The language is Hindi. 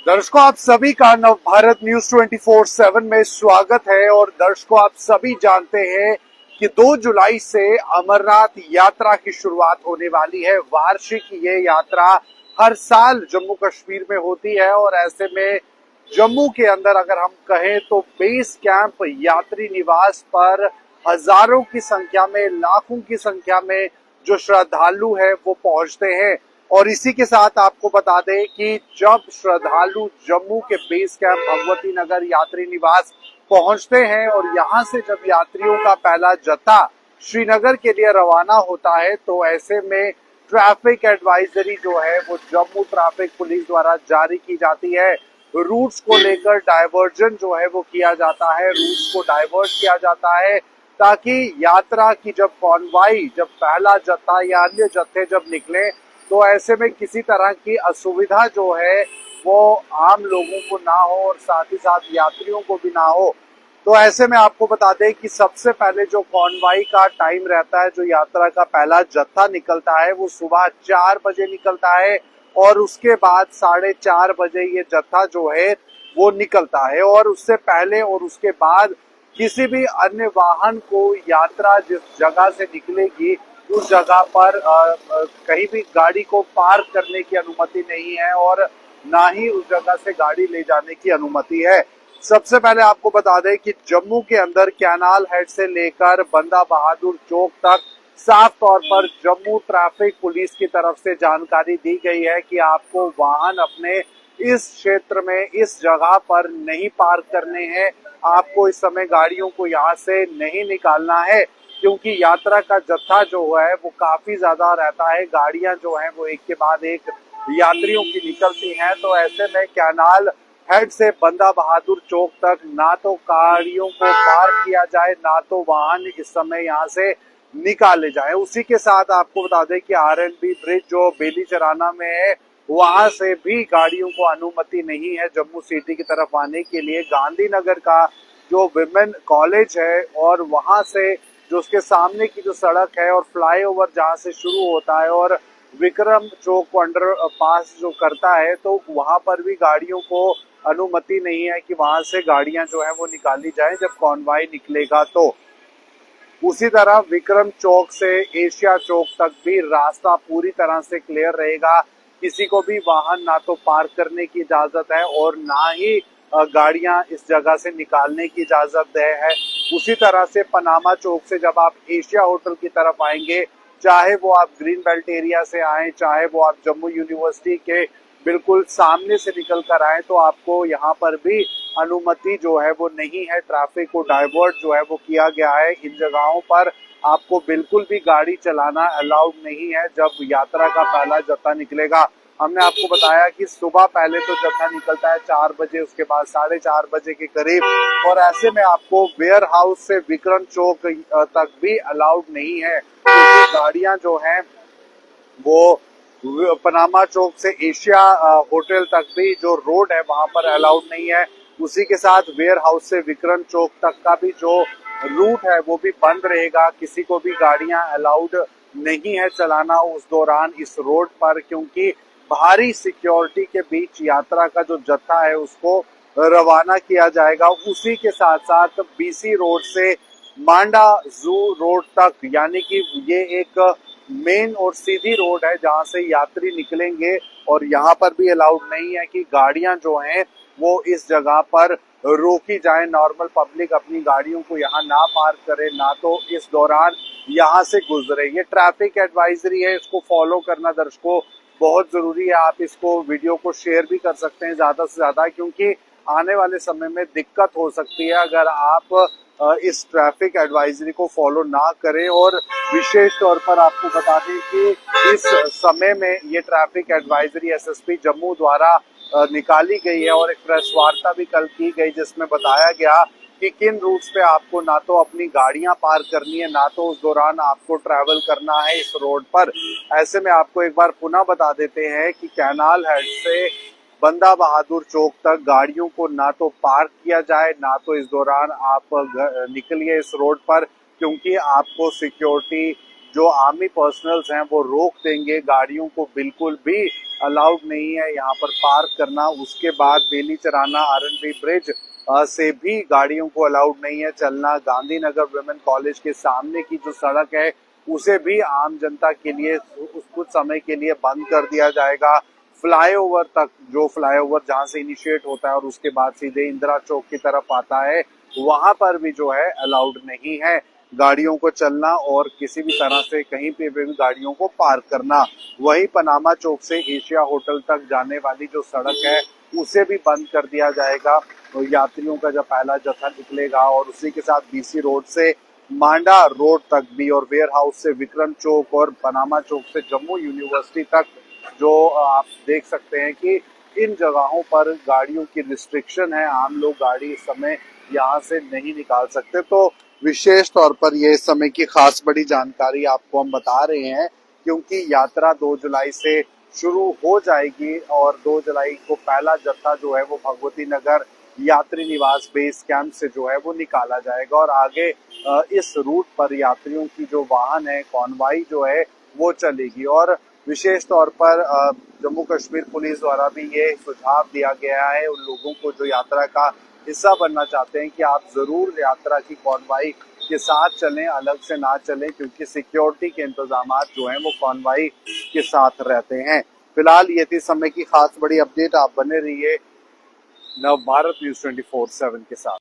दर्शकों, आप सभी का नवभारत न्यूज 24/7 में स्वागत है। और दर्शकों, आप सभी जानते हैं कि 2 जुलाई से अमरनाथ यात्रा की शुरुआत होने वाली है। वार्षिक ये यात्रा हर साल जम्मू कश्मीर में होती है और ऐसे में जम्मू के अंदर अगर हम कहें तो बेस कैंप यात्री निवास पर हजारों की संख्या में, लाखों की संख्या में जो श्रद्धालु है वो पहुंचते हैं। और इसी के साथ आपको बता दें कि जब श्रद्धालु जम्मू के बेस कैंप भगवती नगर यात्री निवास पहुंचते हैं और यहां से जब यात्रियों का पहला जत्था श्रीनगर के लिए रवाना होता है तो ऐसे में ट्रैफिक एडवाइजरी जो है वो जम्मू ट्रैफिक पुलिस द्वारा जारी की जाती है। रूट्स को लेकर डायवर्जन जो है वो किया जाता है, रूट्स को डाइवर्ट किया जाता है ताकि यात्रा की जब कॉन्वाई, जब पहला जत्था या अन्य जत्थे जब निकले तो ऐसे में किसी तरह की असुविधा जो है वो आम लोगों को ना हो और साथ ही साथ यात्रियों को भी ना हो। तो ऐसे में आपको बता दें कि सबसे पहले जो कॉन्वाई का टाइम रहता है, जो यात्रा का पहला जत्था निकलता है वो सुबह 4 बजे निकलता है और उसके बाद 4:30 बजे ये जत्था जो है वो निकलता है। और उससे पहले और उसके बाद किसी भी अन्य वाहन को यात्रा जिस जगह से निकलेगी उस जगह पर कहीं भी गाड़ी को पार्क करने की अनुमति नहीं है और ना ही उस जगह से गाड़ी ले जाने की अनुमति है। सबसे पहले आपको बता दें कि जम्मू के अंदर कैनाल हेड से लेकर बंदा बहादुर चौक तक साफ तौर पर जम्मू ट्रैफिक पुलिस की तरफ से जानकारी दी गई है कि आपको वाहन अपने इस क्षेत्र में, इस जगह पर नहीं पार्क करने हैं। आपको इस समय गाड़ियों को यहाँ से नहीं निकालना है क्योंकि यात्रा का जत्था जो है वो काफी ज्यादा रहता है। गाड़ियां जो हैं वो एक के बाद एक यात्रियों की निकलती हैं। तो ऐसे में कैनाल हेड से बंदा बहादुर चौक तक ना तो गाड़ियों को पार्क किया जाए, ना तो वाहन इस समय यहाँ से निकाले जाए। उसी के साथ आपको बता दें कि RNB ब्रिज जो बेली चराना में है वहां से भी गाड़ियों को अनुमति नहीं है जम्मू सिटी की तरफ आने के लिए। गांधीनगर का जो विमेन कॉलेज है और वहां से जो उसके सामने की जो सड़क है और फ्लाईओवर जहां से शुरू होता है और विक्रम चौक को अंडर पास जो करता है तो वहां पर भी गाड़ियों को अनुमति नहीं है कि वहां से गाड़ियां जो है वो निकाली जाए जब कॉन्वाई निकलेगा। तो उसी तरह विक्रम चौक से एशिया चौक तक भी रास्ता पूरी तरह से क्लियर रहेगा। किसी को भी वाहन ना तो पार्क करने की इजाजत है और ना ही गाड़ियां इस जगह से निकालने की इजाजत है। उसी तरह से पनामा चौक से जब आप एशिया होटल की तरफ आएंगे, चाहे वो आप ग्रीन बेल्ट एरिया से आए, चाहे वो आप जम्मू यूनिवर्सिटी के बिल्कुल सामने से निकल कर आए, तो आपको यहाँ पर भी अनुमति जो है वो नहीं है। ट्रैफिक को डाइवर्ट जो है वो किया गया है। इन जगहों पर आपको बिल्कुल भी गाड़ी चलाना अलाउड नहीं है जब यात्रा का पहला जत्था निकलेगा। हमने आपको बताया कि सुबह पहले तो जत्था निकलता है 4 बजे, उसके बाद 4:30 बजे के करीब। और ऐसे में आपको वेयर हाउस से विक्रम चौक तक भी अलाउड नहीं है क्योंकि गाड़ियां जो हैं वो पनामा चौक से एशिया होटल तक भी जो रोड है वहां पर अलाउड नहीं है। उसी के साथ वेयर हाउस से विक्रम चौक तक का भी जो रूट है वो भी बंद रहेगा। किसी को भी गाड़ियां अलाउड नहीं है चलाना उस दौरान इस रोड पर, क्योंकि भारी सिक्योरिटी के बीच यात्रा का जो जत्था है उसको रवाना किया जाएगा। उसी के साथ साथ BC रोड से मांडा जू रोड तक, यानी कि ये एक मेन और सीधी रोड है जहां से यात्री निकलेंगे और यहाँ पर भी अलाउड नहीं है कि गाड़ियां जो हैं वो इस जगह पर रोकी जाए। नॉर्मल पब्लिक अपनी गाड़ियों को यहाँ ना पार्क करे, ना तो इस दौरान यहाँ से गुजरे। ये ट्रैफिक एडवाइजरी है, इसको फॉलो करना दर्शकों बहुत जरूरी है। आप इसको वीडियो को शेयर भी कर सकते हैं ज्यादा से ज्यादा, क्योंकि आने वाले समय में दिक्कत हो सकती है अगर आप इस ट्रैफिक एडवाइजरी को फॉलो ना करें। और विशेष तौर पर आपको बता दें कि इस समय में ये ट्रैफिक एडवाइजरी SSP जम्मू द्वारा निकाली गई है और एक प्रेस वार्ता भी कल की गई जिसमें बताया गया कि किन रूट्स पे आपको ना तो अपनी गाड़ियां पार्क करनी है, ना तो उस दौरान आपको ट्रैवल करना है इस रोड पर। ऐसे में आपको एक बार पुनः बता देते हैं कि कैनाल हेड से बंदा बहादुर चौक तक गाड़ियों को ना तो पार्क किया जाए, ना तो इस दौरान आप निकलिए इस रोड पर, क्योंकि आपको सिक्योरिटी जो आर्मी पर्सनल्स हैं वो रोक देंगे। गाड़ियों को बिल्कुल भी अलाउड नहीं है यहाँ पर पार्क करना। उसके बाद बेली चराना आरएनबी ब्रिज से भी गाड़ियों को अलाउड नहीं है चलना। गांधीनगर वुमेन कॉलेज के सामने की जो सड़क है उसे भी आम जनता के लिए कुछ समय के लिए बंद कर दिया जाएगा। फ्लाईओवर तक, जो फ्लाईओवर जहां से इनिशिएट होता है और उसके बाद सीधे इंदिरा चौक की तरफ आता है, वहां पर भी जो है अलाउड नहीं है गाड़ियों को चलना और किसी भी तरह से कहीं पे भी गाड़ियों को पार्क करना। वही पनामा चौक से एशिया होटल तक जाने वाली जो सड़क है उसे भी बंद कर दिया जाएगा। तो यात्रियों का जब पहला जत्था निकलेगा और उसी के साथ बीसी रोड से मांडा रोड तक भी और वेयर हाउस से विक्रम चौक और पनामा चौक से जम्मू यूनिवर्सिटी तक, जो आप देख सकते हैं कि इन जगहों पर गाड़ियों की रिस्ट्रिक्शन है। आम लोग गाड़ी इस समय यहाँ से नहीं निकाल सकते। तो विशेष तौर पर ये इस समय की खास बड़ी जानकारी आपको हम बता रहे हैं, क्योंकि यात्रा 2 जुलाई से शुरू हो जाएगी और 2 जुलाई को पहला जत्था जो है वो भगवती नगर यात्री निवास बेस कैंप से जो है वो निकाला जाएगा और आगे इस रूट पर यात्रियों की जो वाहन है, कॉन्वाई जो है वो चलेगी। और विशेष तौर पर जम्मू कश्मीर पुलिस द्वारा भी ये सुझाव दिया गया है उन लोगों को जो यात्रा का हिस्सा बनना चाहते हैं कि आप जरूर यात्रा की कॉन्वाई के साथ चलें, अलग से ना चलें, क्योंकि सिक्योरिटी के इंतजाम जो हैं वो कॉन्वाई के साथ रहते हैं। फिलहाल ये थी समय की खास बड़ी अपडेट। आप बने रहिए नव भारत न्यूज 24/7 के साथ।